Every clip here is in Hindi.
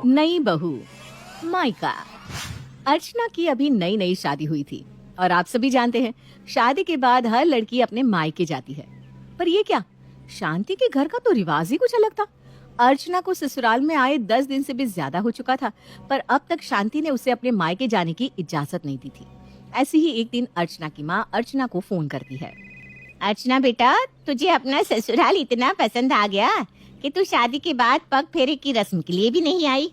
नई बहू माइका। अर्चना की अभी नई नई शादी हुई थी और आप सभी जानते हैं शादी के बाद हर लड़की अपने मायके जाती है। पर ये क्या, शांति के घर का तो रिवाज ही कुछ अलग था। अर्चना को ससुराल में आए 10 दिन से भी ज्यादा हो चुका था, पर अब तक शांति ने उसे अपने मायके जाने की इजाजत नहीं दी थी। ऐसे ही एक दिन अर्चना की माँ अर्चना को फोन करती है। अर्चना बेटा, तुझे अपना ससुराल इतना पसंद आ गया कि तू शादी के बाद पग फेरे की रस्म के लिए भी नहीं आई।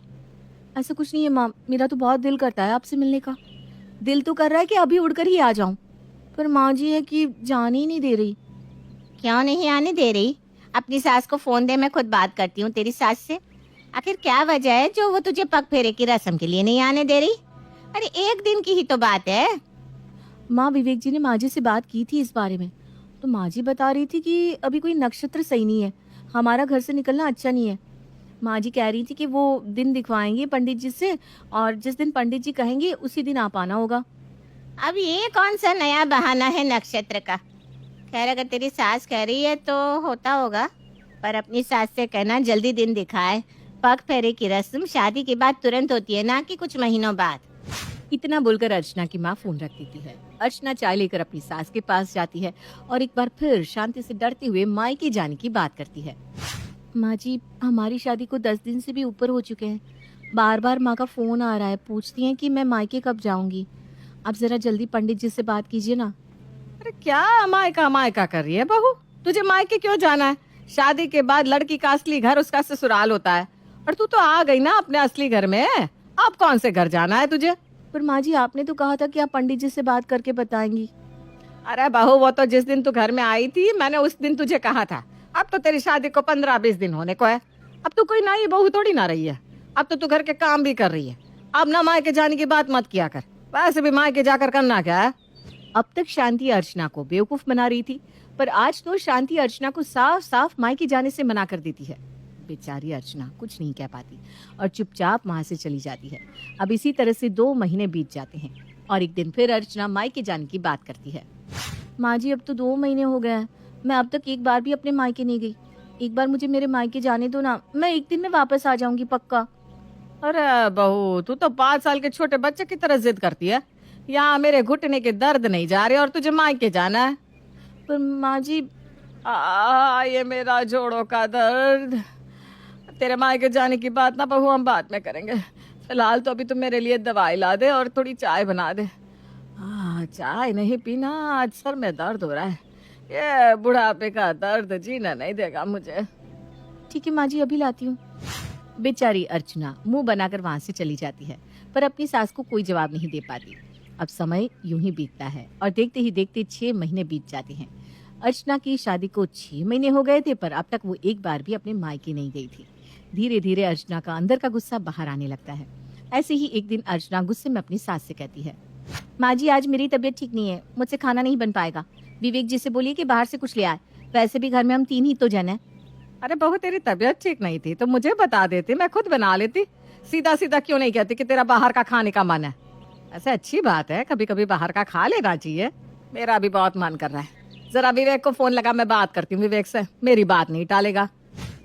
ऐसा कुछ नहीं है माँ, मेरा तो बहुत दिल करता है आपसे मिलने का। दिल तो कर रहा है कि अभी उड़कर ही आ जाऊं, पर माँ जी है कि जाने ही नहीं दे रही। क्यों नहीं आने दे रही? अपनी सास को फोन दे, मैं खुद बात करती हूँ तेरी सास से। आखिर क्या वजह है जो वो तुझे पग फेरे की रस्म के लिए नहीं आने दे रही? अरे एक दिन की ही तो बात है। माँ, विवेक जी ने माँ जी से बात की थी इस बारे में, तो माँ जी बता रही थी कि अभी कोई नक्षत्र सही नहीं है, हमारा घर से निकलना अच्छा नहीं है। माँ जी कह रही थी कि वो दिन दिखवाएंगे पंडित जी से, और जिस दिन पंडित जी कहेंगे उसी दिन आप आना होगा। अब ये कौन सा नया बहाना है नक्षत्र का? खैर, अगर तेरी सास कह रही है तो होता होगा, पर अपनी सास से कहना जल्दी दिन दिखाए। पग फेरे की रस्म शादी के बाद तुरंत होती है, ना कि कुछ महीनों बाद। इतना बोलकर अर्चना की माँ फोन रख देती है। अर्चना चाय लेकर अपनी सास के पास जाती है और एक बार फिर शांति से डरते हुए मायके जाने की बात करती है। माँ जी, हमारी शादी को 10 दिन से भी ऊपर हो चुके हैं। बार बार माँ का फोन आ रहा है, पूछती हैं कि मैं मायके कब जाऊंगी। आप जरा जल्दी पंडित जी से बात कीजिए ना। अरे क्या मायका मायका कर रही है बहू? तुझे मायके क्यों जाना है? शादी के बाद लड़की का असली घर उसका ससुराल होता है, और तू तो आ गई ना अपने असली घर में। अब कौन से घर जाना है तुझे? पर माँ जी, आपने तो कहा था कि आप पंडित जी से बात करके बताएंगी। अरे बहू, वो तो जिस दिन तू घर में आई थी मैंने उस दिन तुझे कहा था। अब तो तेरी शादी को 15-20 दिन होने को है। अब तो कोई नई बहू थोड़ी ना रही है, अब तो तू घर के काम भी कर रही है। अब ना मायके जाने की बात मत किया कर, वैसे भी मायके जाकर करना क्या है? अब तक शांति अर्चना को बेवकूफ बना रही थी, पर आज तो शांति अर्चना को साफ साफ मायके जाने से मना कर देती है। बेचारी अर्चना कुछ नहीं कह पाती और चुपचाप वहां से चली जाती है। अब इसी तरह से 2 महीने बीत जाते हैं और एक दिन फिर अर्चना मायके जाने की बात करती है। माँ जी, अब तो 2 महीने हो गए हैं, मैं अब तक एक बार भी अपने मायके नहीं गई। एक बार मुझे मेरे मायके जाने दो ना, मैं एक दिन में वापस आ जाऊंगी पक्का। अरे बहू, तू तो 5 साल के छोटे बच्चे की तरह जिद करती है। यहाँ मेरे घुटने के दर्द नहीं जा रहे और तुझे मायके जाना है। पर माँ जी, ये मेरा जोड़ों का दर्द। तेरे मायके जाने की बात ना बहू हम बाद में करेंगे, फिलहाल तो अभी तुम मेरे लिए दवाई ला दे और थोड़ी चाय बना दे। चाय नहीं पीना, आज सर में दर्द हो रहा है। ये बुढ़ापे का दर्द जीना नहीं देगा मुझे। ठीक है माँ जी, अभी लाती हूँ। बेचारी अर्चना मुंह बनाकर वहां से चली जाती है, पर अपनी सास को कोई जवाब नहीं दे पाती। अब समय यूं ही बीतता है और देखते ही देखते 6 महीने बीत जाते हैं। अर्चना की शादी को 6 महीने हो गए थे, पर अब तक वो एक बार भी अपने मायके नहीं गई थी। धीरे धीरे अर्चना का अंदर का गुस्सा बाहर आने लगता है। ऐसे ही एक दिन अर्चना गुस्से में अपनी सास से कहती है, माँ जी, आज मेरी तबीयत ठीक नहीं है, मुझसे खाना नहीं बन पाएगा। विवेक जी से बोलिए कि बाहर से कुछ ले आए, वैसे भी घर में हम 3 ही तो जन है। अरे बहू, तेरी तबीयत ठीक नहीं थी तो मुझे बता देती, मैं खुद बना लेती। सीधा सीधा क्यों नहीं कहती कि तेरा बाहर का खाने का मन है? ऐसे अच्छी बात है, कभी कभी बाहर का खा लेना चाहिए। मेरा भी बहुत मन कर रहा है। जरा विवेक को फोन लगा, मैं बात करती हूँ विवेक से, मेरी बात नहीं टालेगा।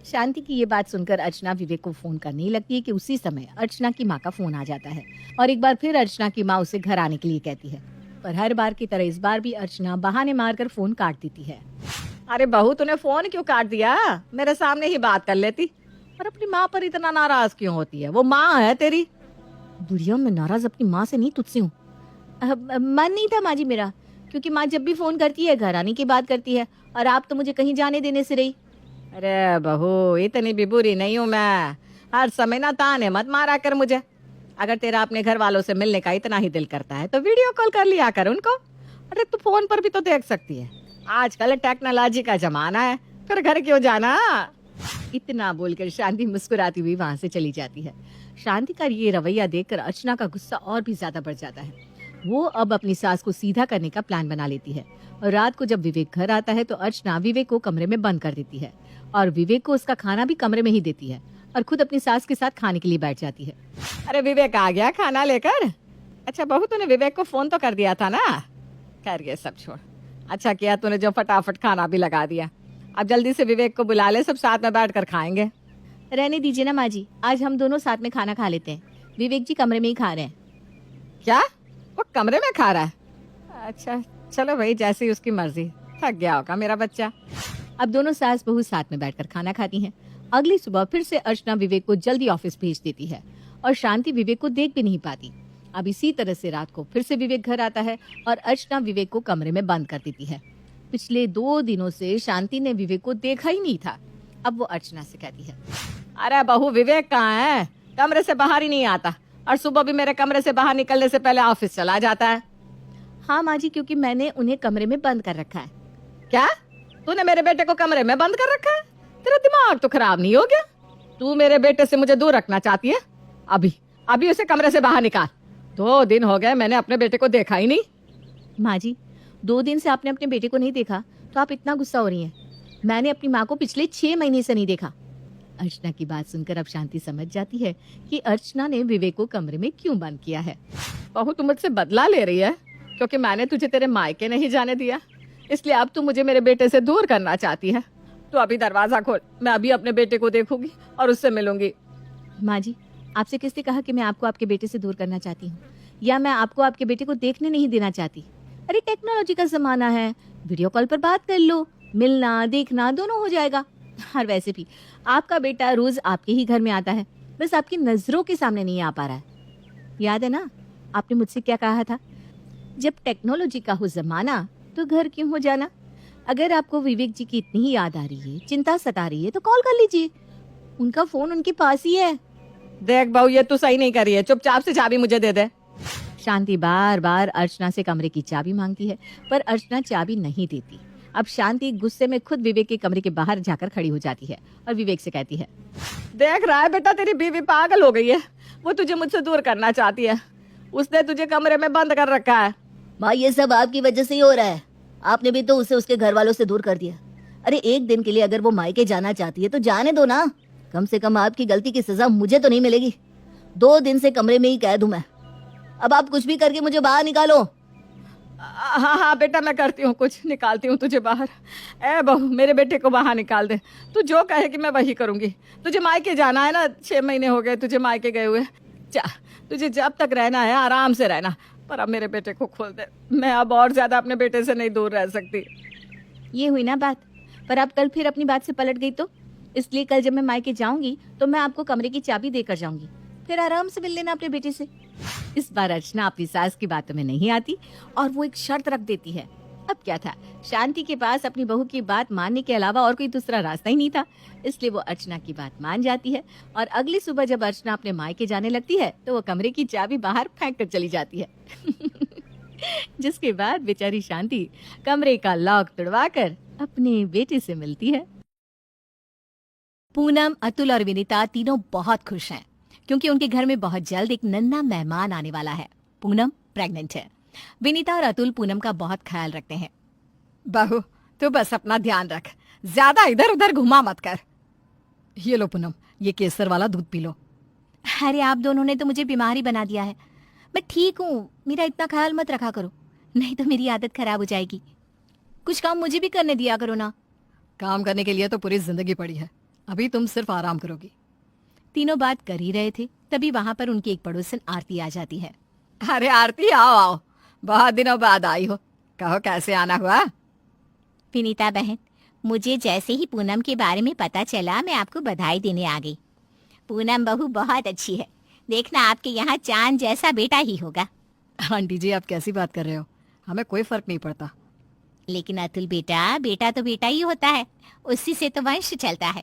शांति की ये बात सुनकर अर्चना विवेक को फोन करने ही लगती है कि उसी समय अर्चना की माँ का फोन आ जाता है और एक बार फिर अर्चना की माँ उसे घर आने के लिए कहती है। पर हर बार की तरह इस बार भी अर्चना बहाने मारकर फोन काट देती है। अरे बहू, तूने फोन क्यों काट दिया? मेरे सामने ही बात कर लेती। और अपनी माँ पर इतना नाराज क्यों होती है? वो माँ है तेरी। बुढ़िया, मैं नाराज अपनी माँ से नहीं, तुझसे हूँ। मन नहीं था माँ जी मेरा, क्योंकि माँ जब भी फोन करती है घर आने की बात करती है, और आप तो मुझे कहीं जाने देने से रही। अरे बहू, इतनी भी बुरी नहीं हूँ मैं। हर समय ना ताने मत मारा कर मुझे। अगर तेरा अपने घर वालों से मिलने का इतना ही दिल करता है तो वीडियो कॉल कर लिया कर उनको। अरे तू फोन पर भी तो देख सकती है, आजकल टेक्नोलॉजी का जमाना है, फिर घर क्यों जाना? इतना बोलकर शांति मुस्कुराती हुई वहां से चली जाती है। शांति का ये रवैया देखकर अर्चना का गुस्सा और भी ज्यादा बढ़ जाता है। वो अब अपनी सास को सीधा करने का प्लान बना लेती है और रात को जब विवेक घर आता है तो अर्चना विवेक को कमरे में बंद कर देती है और विवेक को उसका खाना भी कमरे में ही देती है और खुद अपनी सास के साथ खाने के लिए बैठ जाती है। अरे विवेक आ गया खाना लेकर? अच्छा बहू, तूने विवेक को फोन तो कर दिया था ना? खैर ये सब छोड़, अच्छा किया तूने जो फटाफट खाना भी लगा दिया। अब जल्दी से विवेक को बुला ले, सब साथ में बैठ कर खाएंगे। रहने दीजिए ना माँ जी, आज हम दोनों साथ में खाना खा लेते हैं। विवेक जी कमरे में ही खा रहे हैं। क्या? वो कमरे में खा रहा है? अच्छा, चलो भाई, जैसी उसकी मर्जी। थक गया होगा मेरा बच्चा। अब दोनों सास बहू साथ में बैठकर खाना खाती हैं। अगली सुबह फिर से अर्चना विवेक को जल्दी ऑफिस भेज देती है और शांति विवेक को देख भी नहीं पाती। अब इसी तरह से रात को फिर से विवेक घर आता है और अर्चना विवेक को कमरे में बंद कर देती है। पिछले 2 दिनों से शांति ने विवेक को देखा ही नहीं था। अब वो अर्चना से कहती है, अरे बहू, विवेक कहाँ है? कमरे से बाहर ही नहीं आता और सुबह भी मेरे कमरे से बाहर निकलने से पहले ऑफिस चला जाता है। हाँ माँ जी, क्योंकि मैंने उन्हें कमरे में बंद कर रखा है। क्या? तूने मेरे बेटे को कमरे में बंद कर रखा है? तेरा दिमाग तो खराब नहीं हो गया? तू मेरे बेटे से मुझे दूर रखना चाहती है? अभी अभी उसे कमरे से बाहर निकाल। 2 दिन हो गए मैंने अपने बेटे को देखा ही नहीं। माँ जी, 2 दिन से आपने अपने बेटे को नहीं देखा तो आप इतना गुस्सा हो रही हैं। मैंने अपनी माँ को पिछले 6 महीने से नहीं देखा। अर्चना की बात सुनकर अब शांति समझ जाती है कि अर्चना ने विवेक को कमरे में क्यों बंद किया है। बहू, तू मुझसे बदला ले रही है क्योंकि मैंने तुझे तेरे मायके नहीं जाने दिया, इसलिए अब तू मुझे मेरे बेटे से दूर करना चाहती है। तो अभी दरवाजा खोल, मैं अभी अपने बेटे को देखूंगी और उससे मिलूंगी। माँ जी, आपसे किसने कहा कि मैं आपको आपके बेटे से दूर करना चाहती हूँ या मैं आपको आपके बेटे को देखने नहीं देना चाहती? अरे टेक्नोलॉजी का जमाना है, वीडियो कॉल पर बात कर लो, मिलना देखना दोनों हो जाएगा। और वैसे भी आपका बेटा रोज आपके ही घर में आता है, बस आपकी नजरों के सामने नहीं आ पा रहा है। याद है ना आपने मुझसे क्या कहा था? जब टेक्नोलॉजी का हो जमाना तो घर क्यों हो जाना। अगर आपको विवेक जी की इतनी ही याद आ रही है, चिंता सता रही है, तो कॉल कर लीजिए, उनका फोन उनके पास ही है। देख बहू, ये तू सही नहीं कर रही है, चुपचाप से चाबी मुझे दे दे। शांति बार बार अर्चना से कमरे की चाबी मांगती है, पर अर्चना चाबी नहीं देती। अब शांति गुस्से में खुद विवेक के कमरे के बाहर जाकर खड़ी हो जाती है और विवेक से कहती है, देख रहा है बेटा, तेरी बीवी पागल हो गई है। वो तुझे मुझसे दूर करना चाहती है। उसने तुझे कमरे में बंद कर रखा है। माँ, ये सब आपकी वजह से ही हो रहा है। आपने भी तो उसे उसके घर वालों से दूर कर दिया। अरे एक दिन के लिए अगर वो मायके जाना चाहती है तो जाने दो ना। कम से कम आपकी गलती की सजा मुझे तो नहीं मिलेगी। 2 दिन से कमरे में ही कैद हूं मैं। अब आप कुछ भी करके मुझे बाहर निकालो। हाँ हाँ बेटा, मैं करती हूँ, कुछ निकालती हूँ तुझे बाहर। ए बहू, मेरे बेटे को बाहर निकाल दे। तू जो कहेगी मैं वही करूंगी। तुझे मायके जाना है ना, 6 महीने हो गए तुझे मायके गए हुए। जा, तुझे जब तक रहना है आराम से रहना, पर अब मेरे बेटे को खोल दे। मैं अब और ज्यादा अपने बेटे से नहीं दूर रह सकती। ये हुई ना बात। पर आप कल फिर अपनी बात से पलट गई तो? इसलिए कल जब मैं मायके जाऊंगी तो मैं आपको कमरे की चाबी देकर जाऊंगी, फिर आराम से मिल लेना अपने बेटे से। इस बार अर्चना अपनी सास की बातों में नहीं आती और वो एक शर्त रख देती है। अब क्या था, शांति के पास अपनी बहू की बात मानने के अलावा और कोई दूसरा रास्ता ही नहीं था, इसलिए वो अर्चना की बात मान जाती है। और अगली सुबह जब अर्चना अपने मायके जाने लगती है तो वो कमरे की चाबी बाहर फेंक कर चली जाती है। जिसके बाद बेचारी शांति कमरे का लॉक तुड़वाकर अपने बेटे से मिलती है। पूनम, अतुल और विनीता तीनों बहुत खुश हैं क्योंकि उनके घर में बहुत जल्द एक नन्हा मेहमान आने वाला है। पूनम प्रेग्नेंट है। विनीता और अतुल पूनम का बहुत ख्याल रखते हैं। बहू, तू बस अपना ध्यान रख, ज्यादा इधर उधर घुमा मत कर। ये लो पूनम, ये केसर वाला दूध पी लो। अरे आप दोनों ने तो मुझे बीमारी बना दिया है। मैं ठीक हूँ, मेरा इतना ख्याल मत रखा करो, नहीं तो मेरी आदत खराब हो जाएगी। कुछ काम मुझे भी करने दिया करो ना। काम करने के लिए तो पूरी जिंदगी पड़ी है, अभी तुम सिर्फ आराम करोगी। तीनों बात कर ही रहे थे, तभी वहां पर उनकी एक पड़ोसन आरती आ जाती है। अरे आरती, आओ आओ, बहुत दिनों बाद आई हो। कहो कैसे आना हुआ? विनीता बहन, मुझे जैसे ही पूनम के बारे में पता चला मैं आपको बधाई देने आ गई। पूनम बहू बहुत अच्छी है, देखना आपके यहाँ चांद जैसा बेटा ही होगा। आंटी जी, आप कैसी बात कर रहे हो? हमें कोई फर्क नहीं पड़ता। लेकिन अतुल बेटा, बेटा तो बेटा ही होता है, उसी से तो वंश चलता है।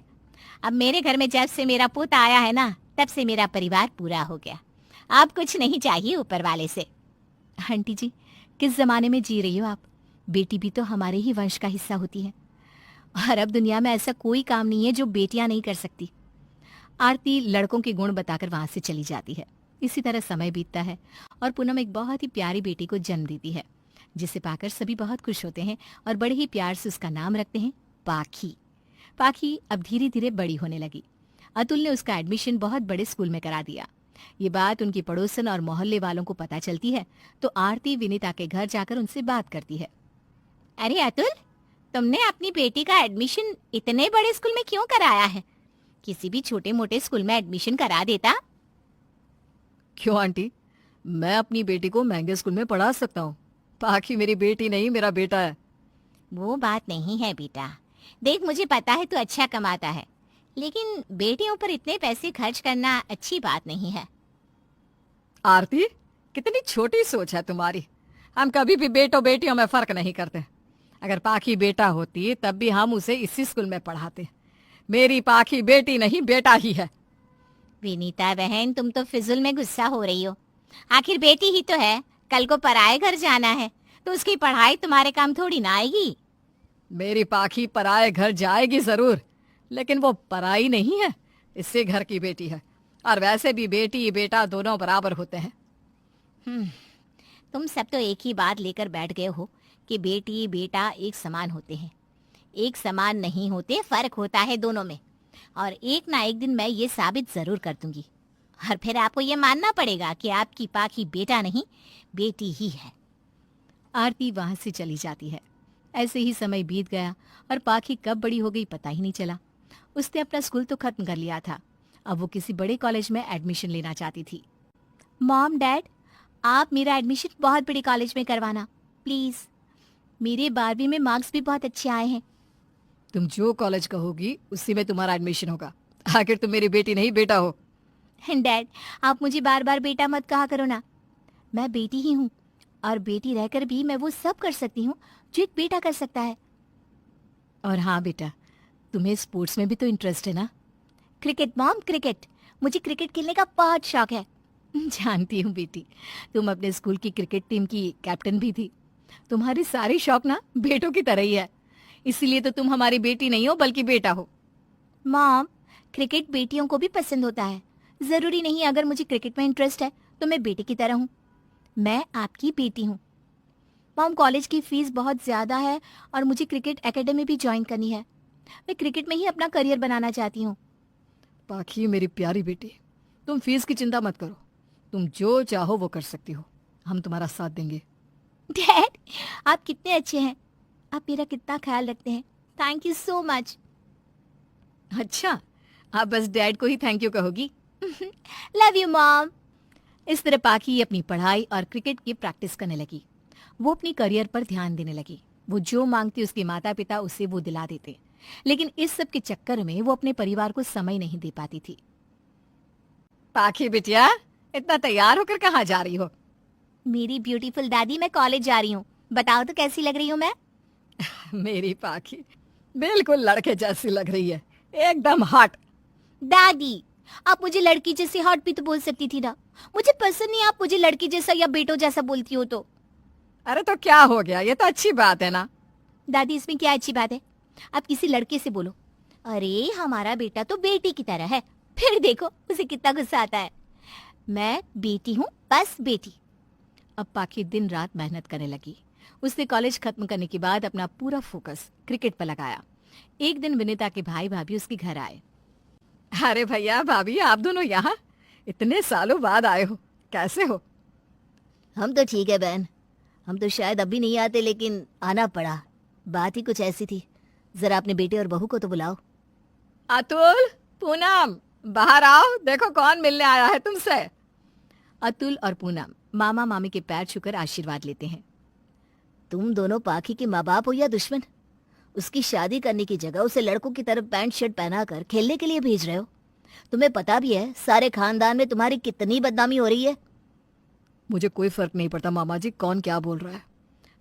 अब मेरे घर में जब से मेरा पोता आया है ना, तब से मेरा परिवार पूरा हो गया। आप कुछ नहीं चाहिए ऊपर वाले से। आंटी जी, किस जमाने में जी रही हो आप? बेटी भी तो हमारे ही वंश का हिस्सा होती है और अब दुनिया में ऐसा कोई काम नहीं है जो बेटियां नहीं कर सकती। आरती लड़कों के गुण बताकर वहां से चली जाती है। इसी तरह समय बीतता है और पूनम एक बहुत ही प्यारी बेटी को जन्म देती है, जिसे पाकर सभी बहुत खुश होते हैं और बड़े ही प्यार से उसका नाम रखते हैं पाखी। पाखी अब धीरे धीरे बड़ी होने लगी। अतुल ने उसका एडमिशन बहुत बड़े स्कूल में करा दिया। ये बात उनकी पड़ोसन और मोहल्ले वालों को पता चलती है तो आरती विनीता के घर जाकर उनसे बात करती है। अरे अतुल, तुमने अपनी बेटी का एडमिशन इतने बड़े स्कूल में क्यों कराया है? किसी भी छोटे मोटे स्कूल में एडमिशन करा देता। क्यों आंटी, मैं अपनी बेटी को महंगे स्कूल में पढ़ा सकता हूँ। पाखी मेरी बेटी नहीं, मेरा बेटा है। वो बात नहीं है बेटा। देख, मुझे पता है तू अच्छा कमाता है, लेकिन बेटियों पर इतने पैसे खर्च करना अच्छी बात नहीं है। आरती, कितनी छोटी सोच है तुम्हारी। हम कभी भी बेटों बेटियों में फर्क नहीं करते। अगर पाखी बेटा होती तब भी हम उसे इसी स्कूल में पढ़ाते। मेरी पाखी बेटी नहीं, बेटा ही है। विनीता बहन, तुम तो फिजुल में गुस्सा हो रही हो। आखिर बेटी ही तो है, कल को पराए घर जाना है तो उसकी पढ़ाई तुम्हारे काम थोड़ी ना आएगी। मेरी पाखी पराए घर जाएगी जरूर, लेकिन वो पराई नहीं है, इससे घर की बेटी है। और वैसे भी बेटी बेटा दोनों बराबर होते हैं। तुम सब तो एक ही बात लेकर बैठ गए हो कि बेटी बेटा एक समान होते हैं। एक समान नहीं होते, फर्क होता है दोनों में। और एक ना एक दिन मैं ये साबित जरूर कर दूंगी, और फिर आपको ये मानना पड़ेगा कि आपकी पाखी बेटा नहीं, बेटी ही है। आरती वहां से चली जाती है। ऐसे ही समय बीत गया और पाखी कब बड़ी हो गई पता ही नहीं चला। उसने अपना स्कूल तो खत्म कर लिया था, अब वो किसी बड़े कॉलेज में एडमिशन लेना चाहती थी। मॉम डैड, आप मेरा एडमिशन बहुत बड़े कॉलेज में करवाना प्लीज। मेरे 12वीं में मार्क्स भी बहुत अच्छे आए हैं। तुम जो कॉलेज कहोगी उसी में तुम्हारा एडमिशन होगा। आखिर तुम मेरी बेटी नहीं, बेटा हो। डैड, आप मुझे बार बार बेटा मत कहा करो ना। मैं बेटी ही हूँ, और बेटी रहकर भी मैं वो सब कर सकती हूँ जो एक बेटा कर सकता है। और हाँ बेटा, तुम्हें स्पोर्ट्स में भी तो इंटरेस्ट है ना? Cricket mom, cricket. मुझे क्रिकेट खेलने का बहुत शौक है। जानती हूँ बेटी, तुम अपने स्कूल की क्रिकेट टीम की कैप्टन भी थी। तुम्हारे सारे शौक ना बेटों की तरह ही है, इसीलिए तो तुम हमारी बेटी नहीं हो बल्कि बेटा हो। मॉम, क्रिकेट बेटियों को भी पसंद होता है। जरूरी नहीं अगर मुझे क्रिकेट में इंटरेस्ट है तो मैं बेटे की तरह हूँ। मैं आपकी बेटी हूँ। मॉम, कॉलेज की फीस बहुत ज्यादा है और मुझे क्रिकेट एकेडमी भी ज्वाइन करनी है। मैं क्रिकेट में ही अपना करियर बनाना चाहती हूँ। पाखी मेरी प्यारी बेटी, तुम फीस की चिंता मत करो। तुम जो चाहो वो कर सकती हो, हम तुम्हारा साथ देंगे। डैड, आप कितने अच्छे हैं। आप मेरा कितना ख्याल रखते हैं। Thank you so much. अच्छा, आप बस डैड को ही थैंक यू कहोगी। Love you mom. इस तरह पाखी अपनी पढ़ाई और क्रिकेट की प्रैक्टिस करने लगी। वो अपनी करियर पर ध्यान देने लगी। वो जो मांगती उसके माता पिता उसे वो दिला देते, लेकिन इस सब के चक्कर में वो अपने परिवार को समय नहीं दे पाती थी। पाखी बिटिया, इतना तैयार होकर कहाँ जा रही हो? मेरी ब्यूटीफुल दादी, मैं कॉलेज जा रही हूँ। बताओ तो कैसी लग रही हूँ मैं? मेरी पाखी बिल्कुल लड़के जैसी लग रही है, एकदम हॉट। दादी, आप मुझे लड़की जैसी हॉट भी तो बोल सकती थी ना। मुझे पसंद नहीं आप मुझे लड़की जैसा या बेटो जैसा बोलती हो तो। अरे तो क्या हो गया, ये तो अच्छी बात है ना। दादी, इसमें क्या अच्छी बात है? आप किसी लड़के से बोलो, अरे हमारा बेटा तो बेटी की तरह है, फिर देखो उसे कितना गुस्सा आता है। मैं बेटी हूँ, बस बेटी। अब पाखी दिन रात मेहनत करने लगी। उसने कॉलेज खत्म करने के बाद अपना पूरा फोकस क्रिकेट पर लगाया। एक दिन विनीता के भाई भाभी उसके घर आए। अरे भैया भाभी, आप दोनों यहाँ इतने सालों बाद आए हो, कैसे हो? हम तो ठीक है बहन, हम तो शायद अभी नहीं आते लेकिन आना पड़ा। बात ही कुछ ऐसी थी। जरा अपने बेटे और बहू को तो बुलाओ। अतुल, पूनम, बाहर आओ, देखो कौन मिलने आया है तुमसे। अतुल और पूनम मामा मामी के पैर छूकर आशीर्वाद लेते हैं। तुम दोनों पाखी के माँ बाप हो या दुश्मन? उसकी शादी करने की जगह उसे लड़कों की तरफ पैंट शर्ट पहनाकर खेलने के लिए भेज रहे हो। तुम्हें पता भी है सारे खानदान में तुम्हारी कितनी बदनामी हो रही है। मुझे कोई फर्क नहीं पड़ता मामा जी कौन क्या बोल रहा है,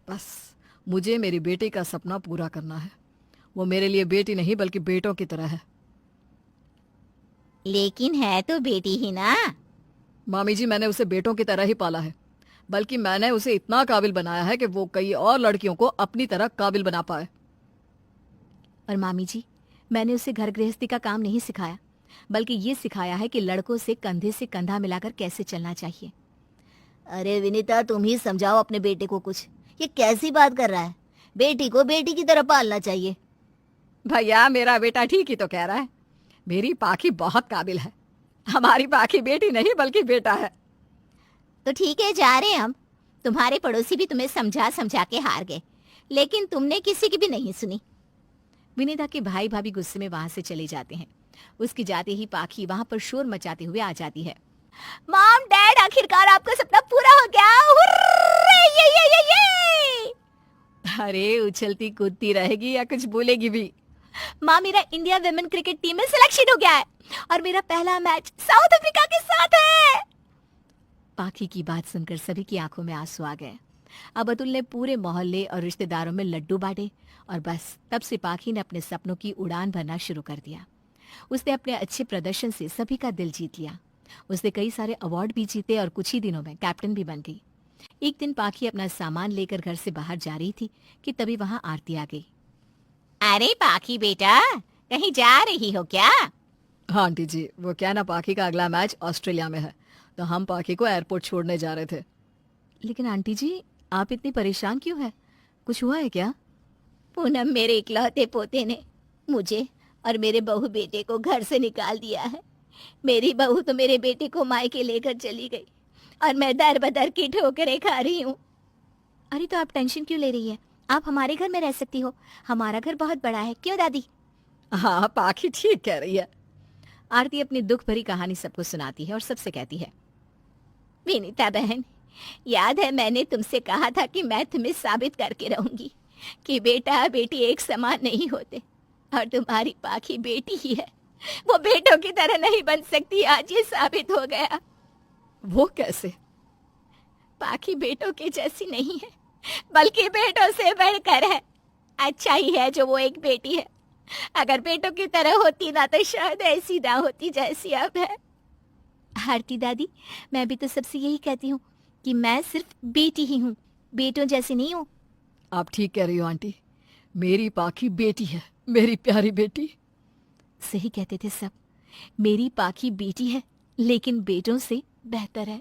बस मुझे मेरी बेटी का सपना पूरा करना है। वो मेरे लिए बेटी नहीं बल्कि बेटों की तरह है। लेकिन है तो बेटी ही ना। मामी जी, मैंने उसे बेटों की तरह ही पाला है, बल्कि मैंने उसे इतना काबिल बनाया है कि वो कई और लड़कियों को अपनी तरह काबिल बना पाए। और मामी जी, मैंने उसे घर गृहस्थी का काम नहीं सिखाया, बल्कि ये सिखाया है कि लड़कों से कंधे से कंधा मिलाकर कैसे चलना चाहिए। अरे विनीता, तुम ही समझाओ अपने बेटे को कुछ। ये कैसी बात कर रहा है? बेटी को बेटी की तरह पालना चाहिए। भैया, मेरा बेटा ठीक ही तो कह रहा है। मेरी पाखी बहुत काबिल है। हमारी पाखी बेटी नहीं बल्कि बेटा है। तो ठीक है, जा रहे हैं हम। तुम्हारे पड़ोसी भी तुम्हें समझा समझा के हार गए, लेकिन तुमने किसी की भी नहीं सुनी। विनीता के भाई भाभी गुस्से में वहां से चले जाते हैं उसकी जाते ही पाखी वहां पर शोर मचाते हुए आ जाती है। मॉम डैड, आखिरकार आपका सपना पूरा हो गया। हुर्रे, ये। अरे उछलती कूदती रहेगी या कुछ बोलेगी भी? माँ, मेरा इंडिया विमेन क्रिकेट टीम में सिलेक्शन हो गया है और मेरा पहला मैच साउथ अफ्रीका के साथ है। पाखी की बात सुनकर सभी की आंखों में आंसू आ गए। अब अतुल ने पूरे मोहल्ले और रिश्तेदारों में लड्डू बांटे और बस तब से पाखी ने अपने सपनों की उड़ान भरना शुरू कर दिया। उसने अपने अच्छे प्रदर्शन से सभी का दिल जीत लिया। उसने कई सारे अवार्ड भी जीते और कुछ ही दिनों में कैप्टन भी बन गई। एक दिन पाखी अपना सामान लेकर घर से बाहर जा रही थी कि तभी वहां आरती आ गई। अरे पाखी बेटा, कहीं जा रही हो क्या? हाँ आंटी जी, वो क्या ना, पाखी का अगला मैच ऑस्ट्रेलिया में है, तो हम पाखी को एयरपोर्ट छोड़ने जा रहे थे। लेकिन आंटी जी, आप इतनी परेशान क्यों है? कुछ हुआ है क्या? पूनम, मेरे इकलौते पोते ने मुझे और मेरे बहू बेटे को घर से निकाल दिया है। मेरी बहू तो मेरे बेटे को मायके लेकर चली गई और मैं दर बदर की ठोकरें खा रही हूँ। अरे तो आप टेंशन क्यों ले रही है? आप हमारे घर में रह सकती हो, हमारा घर बहुत बड़ा है। क्यों दादी? हाँ, पाखी ठीक कह रही है। आरती अपनी दुख भरी कहानी सबको सुनाती है और सबसे कहती है, विनीता बहन, याद है मैंने तुमसे कहा था कि मैं तुम्हें साबित करके रहूंगी कि बेटा बेटी एक समान नहीं होते, और तुम्हारी पाखी बेटी ही है, वो बेटों की तरह नहीं बन सकती। आज ये साबित हो गया। वो कैसे? पाखी बेटों के जैसी नहीं है, बल्कि बेटों से बढ़कर है। अच्छा ही है जो वो एक बेटी है। अगर बेटों की तरह होती ना तो शायद ऐसी ना होती जैसी अब है। आरती दादी, मैं भी तो सबसे यही कहती हूँ कि मैं सिर्फ बेटी ही हूँ, बेटों जैसी नहीं हूँ। आप ठीक कह रही हो आंटी, मेरी पाखी बेटी है, मेरी प्यारी बेटी। सही कहते थे सब, मेरी पाखी बेटी है लेकिन बेटों से बेहतर है।